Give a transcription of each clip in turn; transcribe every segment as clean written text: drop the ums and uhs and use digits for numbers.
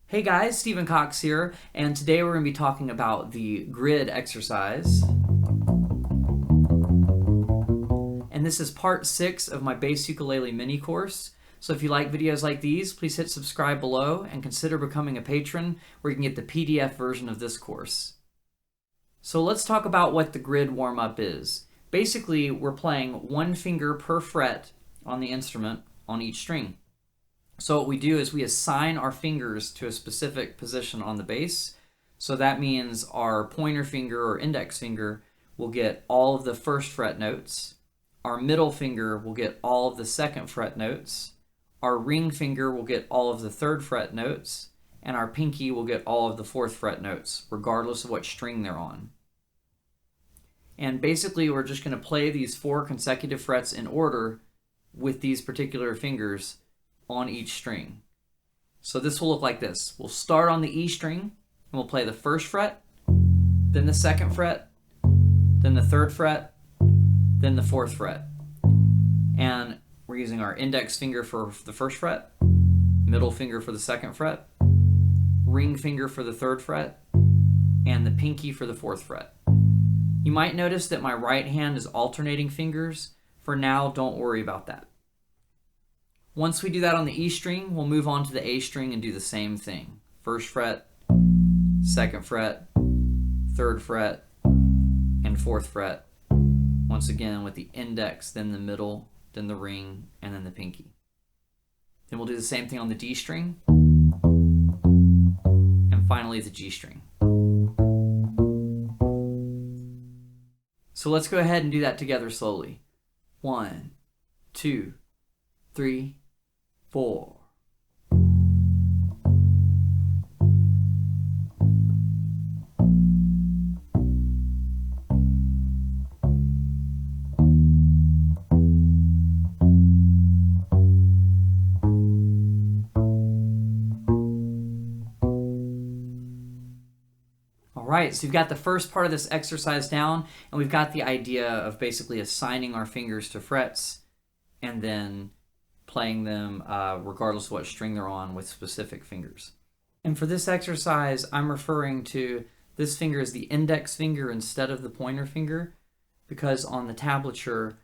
Hey guys, Stephen Cox here, and today we're going to be talking about the grid exercise. And this is part 6 of my Bass Ukulele Mini Course. So if you like videos like these, please hit subscribe below and consider becoming a patron where you can get the PDF version of this course. So let's talk about what the grid warm-up is. Basically, we're playing one finger per fret on the instrument on each string. So what we do is we assign our fingers to a specific position on the bass. So that means our pointer finger or index finger will get all of the first fret notes. Our middle finger will get all of the second fret notes. Our ring finger will get all of the third fret notes. And our pinky will get all of the fourth fret notes, regardless of what string they're on. And basically, we're just going to play these 4 consecutive frets in order with these particular fingers on each string. So this will look like this. We'll start on the E string and we'll play the first fret, then the second fret, then the third fret, then the fourth fret. And we're using our index finger for the first fret, middle finger for the second fret, ring finger for the third fret, and the pinky for the fourth fret. You might notice that my right hand is alternating fingers. For now, don't worry about that. Once we do that on the E string, we'll move on to the A string and do the same thing. First fret, second fret, third fret, and fourth fret. Once again with the index, then the middle, then the ring, and then the pinky. Then we'll do the same thing on the D string, and finally the G string. So let's go ahead and do that together slowly. 1, 2, 3, 4. Alright, so we've got the first part of this exercise down, and we've got the idea of basically assigning our fingers to frets and then playing them regardless of what string they're on with specific fingers. And for this exercise, I'm referring to this finger as the index finger instead of the pointer finger, because on the tablature,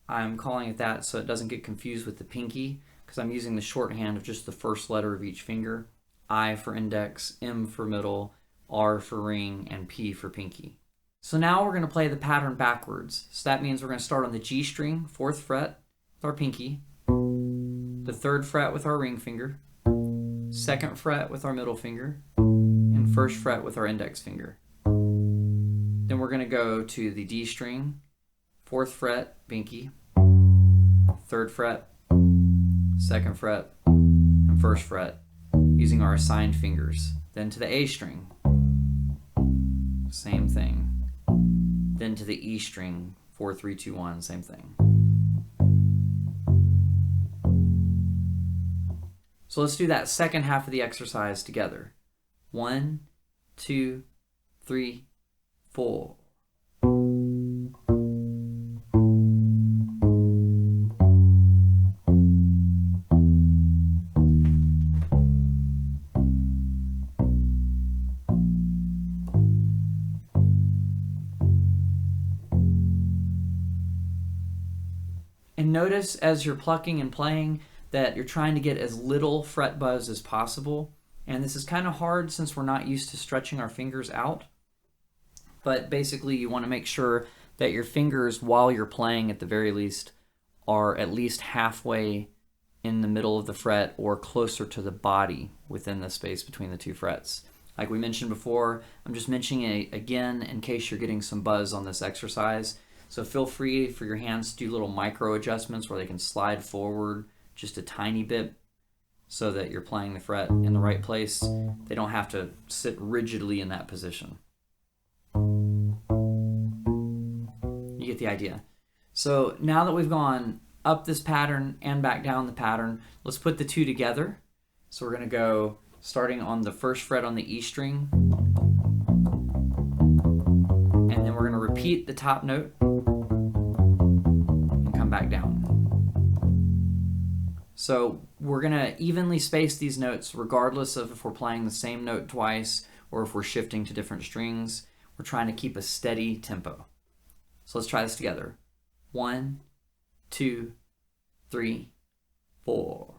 I'm calling it that so it doesn't get confused with the pinky, because I'm using the shorthand of just the first letter of each finger. I for index, M for middle, R for ring, and P for pinky. So now we're going to play the pattern backwards. So that means we're going to start on the G string, 4th fret, with our pinky, the 3rd fret with our ring finger, 2nd fret with our middle finger, and 1st fret with our index finger. Then we're going to go to the D string, 4th fret, pinky, 3rd fret, 2nd fret, and 1st fret, using our assigned fingers. Then to the A string, same thing. Then to the E string, 4, 3, 2, 1, same thing. So let's do that second half of the exercise together. 1, 2, 3, 4. And notice as you're plucking and playing that you're trying to get as little fret buzz as possible. And this is kind of hard since we're not used to stretching our fingers out. But basically you want to make sure that your fingers, while you're playing at the very least, are at least halfway in the middle of the fret or closer to the body within the space between the 2 frets. Like we mentioned before, I'm just mentioning it again in case you're getting some buzz on this exercise. So feel free for your hands to do little micro adjustments where they can slide forward just a tiny bit so that you're playing the fret in the right place. They don't have to sit rigidly in that position. You get the idea. So now that we've gone up this pattern and back down the pattern, let's put the 2 together. So we're going to go starting on the 1st fret on the E string, and then we're going to repeat the top note and come back down. So we're going to evenly space these notes regardless of if we're playing the same note twice or if we're shifting to different strings. We're trying to keep a steady tempo. So let's try this together. 1, 2, 3, 4.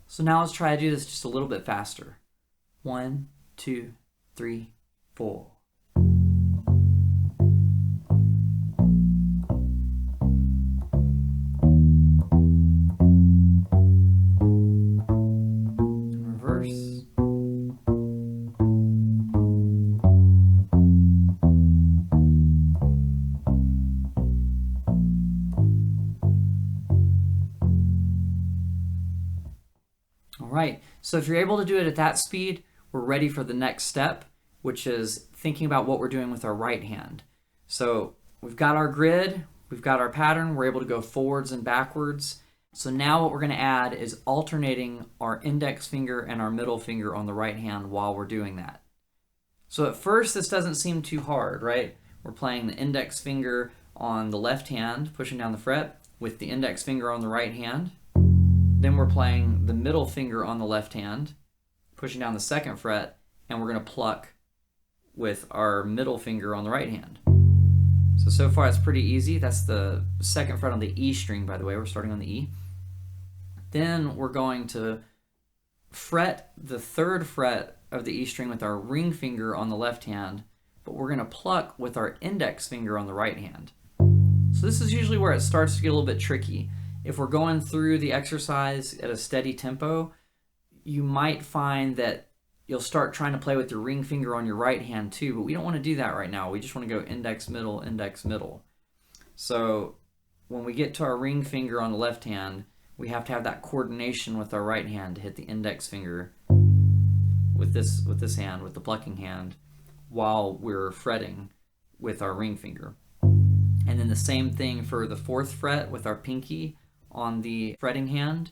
So now let's try to do this just a little bit faster. 1, 2, 3, 4. Reverse. All right, so if you're able to do it at that speed, we're ready for the next step, which is thinking about what we're doing with our right hand. So we've got our grid, we've got our pattern, we're able to go forwards and backwards. So now what we're going to add is alternating our index finger and our middle finger on the right hand while we're doing that. So at first this doesn't seem too hard, right? We're playing the index finger on the left hand, pushing down the fret, with the index finger on the right hand. Then we're playing the middle finger on the left hand, pushing down the second fret, and we're going to pluck with our middle finger on the right hand. So far it's pretty easy. That's the second fret on the E string, by the way. We're starting on the E. Then we're going to fret the third fret of the E string with our ring finger on the left hand, but we're going to pluck with our index finger on the right hand. So this is usually where it starts to get a little bit tricky. If we're going through the exercise at a steady tempo, you might find that you'll start trying to play with your ring finger on your right hand too, but we don't want to do that right now. We just want to go index, middle, index, middle. So when we get to our ring finger on the left hand, we have to have that coordination with our right hand to hit the index finger with this hand, with the plucking hand, while we're fretting with our ring finger. And then the same thing for the fourth fret with our pinky on the fretting hand.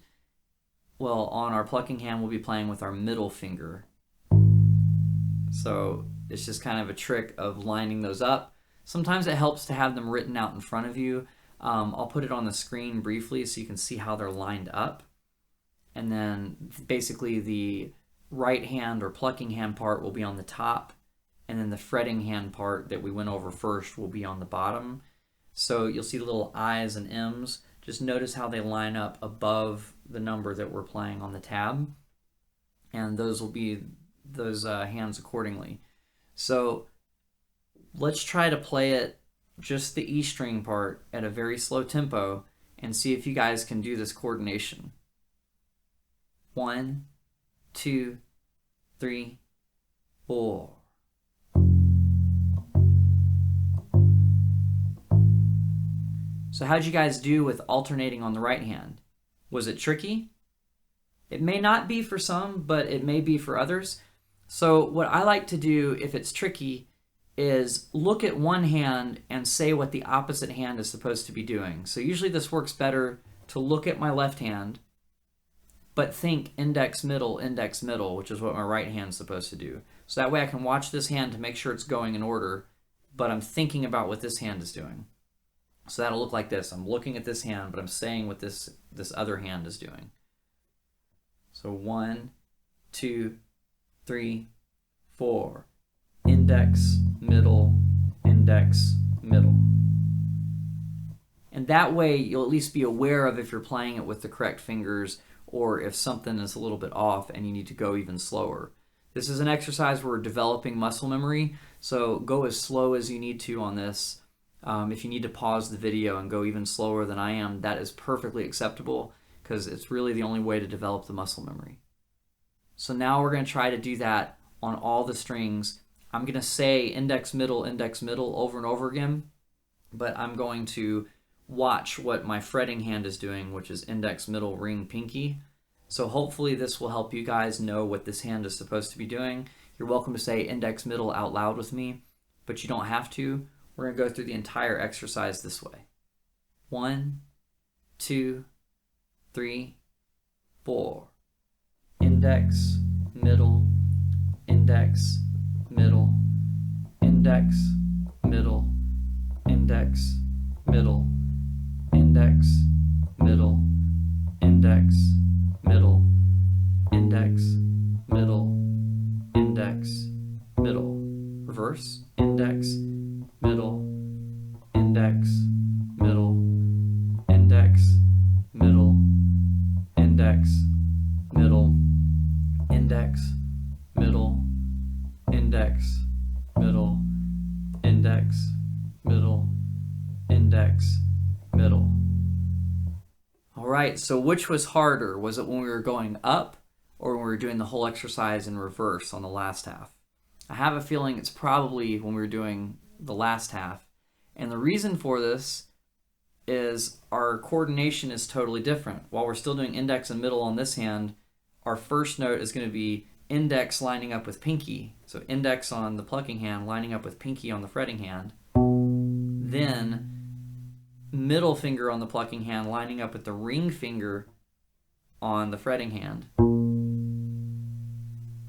Well, on our plucking hand, we'll be playing with our middle finger. So it's just kind of a trick of lining those up. Sometimes it helps to have them written out in front of you. I'll put it on the screen briefly so you can see how they're lined up. And then basically the right hand or plucking hand part will be on the top, and then the fretting hand part that we went over first will be on the bottom. So you'll see the little I's and M's. Just notice how they line up above the number that we're playing on the tab, and those will be those hands accordingly. So let's try to play it just the E string part at a very slow tempo and see if you guys can do this coordination. 1, 2, 3, 4. So how'd you guys do with alternating on the right hand? Was it tricky? It may not be for some, but it may be for others. So what I like to do if it's tricky is look at one hand and say what the opposite hand is supposed to be doing. So usually this works better to look at my left hand, but think index, middle, which is what my right hand's supposed to do. So that way I can watch this hand to make sure it's going in order, but I'm thinking about what this hand is doing. So that'll look like this. I'm looking at this hand, but I'm saying what this other hand is doing. So 1, 2, 3, 4. Index, middle, index, middle. And that way you'll at least be aware of if you're playing it with the correct fingers or if something is a little bit off and you need to go even slower. This is an exercise where we're developing muscle memory, so go as slow as you need to on this. If you need to pause the video and go even slower than I am, that is perfectly acceptable because it's really the only way to develop the muscle memory. So now we're going to try to do that on all the strings. I'm going to say index, middle over and over again. but I'm going to watch what my fretting hand is doing, which is index, middle, ring, pinky. So hopefully this will help you guys know what this hand is supposed to be doing. You're welcome to say index, middle out loud with me, but you don't have to. We're going to go through the entire exercise this way. 1, 2, 3, 4. Index, middle, index, middle, index, middle, index, middle, index, middle, index, middle, index, middle, index, middle. Reverse. Index, middle, index, middle, index, middle, index, middle, index, middle, index, middle, index, middle, index, middle. All right, so which was harder? Was it when we were going up or when we were doing the whole exercise in reverse on the last half? I have a feeling it's probably when we were doing the last half. And the reason for this is our coordination is totally different. While we're still doing index and middle on this hand, our first note is going to be index lining up with pinky. So index on the plucking hand lining up with pinky on the fretting hand. Then middle finger on the plucking hand lining up with the ring finger on the fretting hand.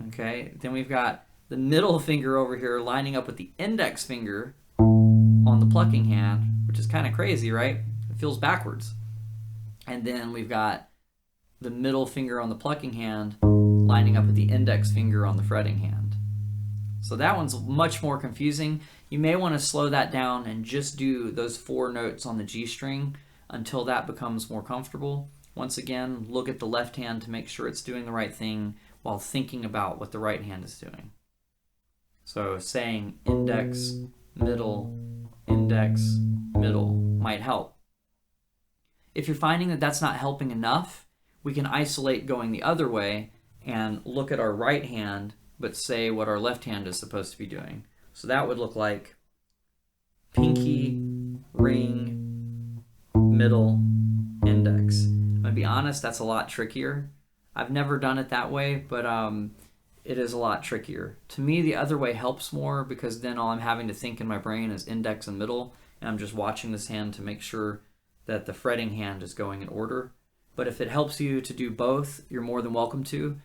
Okay, then we've got the middle finger over here lining up with the index finger on the plucking hand, which is kind of crazy, right? It feels backwards. And then we've got the middle finger on the plucking hand lining up with the index finger on the fretting hand. So that one's much more confusing. You may want to slow that down and just do those 4 notes on the G string until that becomes more comfortable. Once again, look at the left hand to make sure it's doing the right thing while thinking about what the right hand is doing. So saying index, middle, index, middle might help. If you're finding that that's not helping enough, we can isolate going the other way and look at our right hand, but say what our left hand is supposed to be doing. So that would look like pinky, ring, middle, index. I'm gonna be honest, that's a lot trickier. I've never done it that way, but it is a lot trickier. To me, the other way helps more because then all I'm having to think in my brain is index and middle, and I'm just watching this hand to make sure that the fretting hand is going in order. But if it helps you to do both, you're more than welcome to.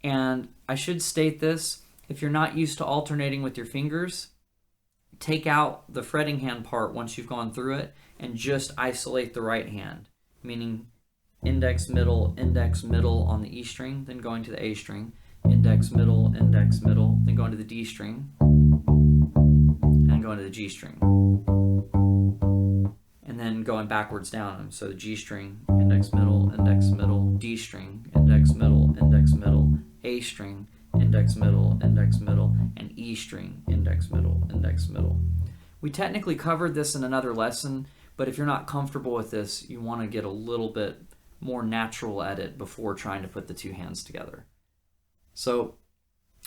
And I should state this, if you're not used to alternating with your fingers, take out the fretting hand part once you've gone through it and just isolate the right hand, meaning index, middle on the E string, then going to the A string, index, middle, then going to the D string, and going to the G string. And then going backwards down. So the G string, index, middle, D string, index, middle, A string, index, middle, and E string, index, middle. We technically covered this in another lesson, but if you're not comfortable with this, you want to get a little bit more natural at it before trying to put the 2 hands together. So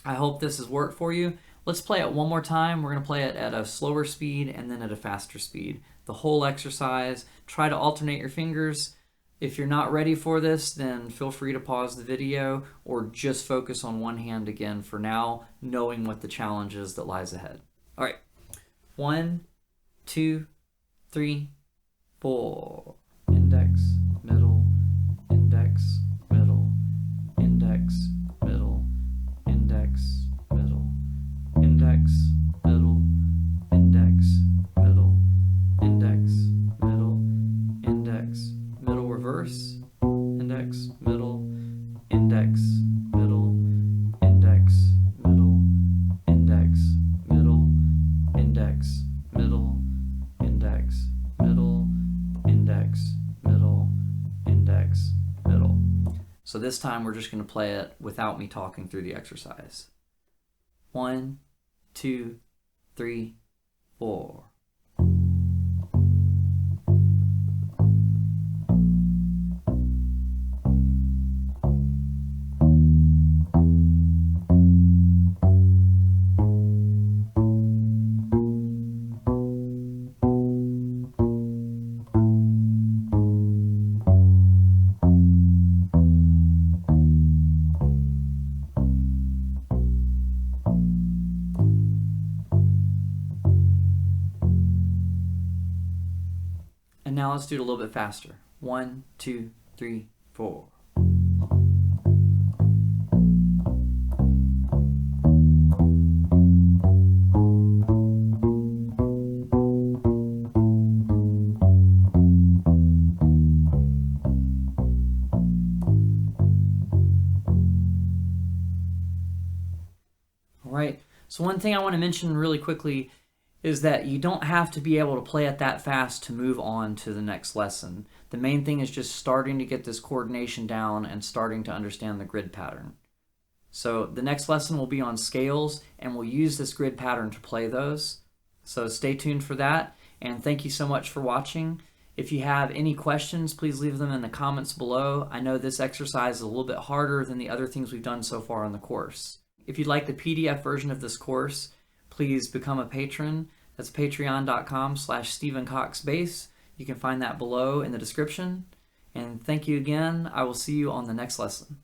I hope this has worked for you. Let's play it one more time. We're going to play it at a slower speed and then at a faster speed. The whole exercise. Try to alternate your fingers. If you're not ready for this, then feel free to pause the video or just focus on one hand again for now, knowing what the challenge is that lies ahead. All right. 1, 2, 3, 4. Index, middle, index, middle, index, middle, index, middle, index, middle, index, middle, index, middle, index, middle, reverse, index, middle, index, middle, index, middle, index, middle, index, middle, index, middle, index, middle, index, middle. So this time we're just going to play it without me talking through the exercise. 1, 2, 3, 4. let's do it a little bit faster. 1, 2, 3, 4. All right, so one thing I want to mention really quickly is that you don't have to be able to play it that fast to move on to the next lesson. The main thing is just starting to get this coordination down and starting to understand the grid pattern. So the next lesson will be on scales, and we'll use this grid pattern to play those. So stay tuned for that, and thank you so much for watching. If you have any questions, please leave them in the comments below. I know this exercise is a little bit harder than the other things we've done so far in the course. If you'd like the PDF version of this course, please become a patron. That's patreon.com/StephenCoxBass. You can find that below in the description. And thank you again. I will see you on the next lesson.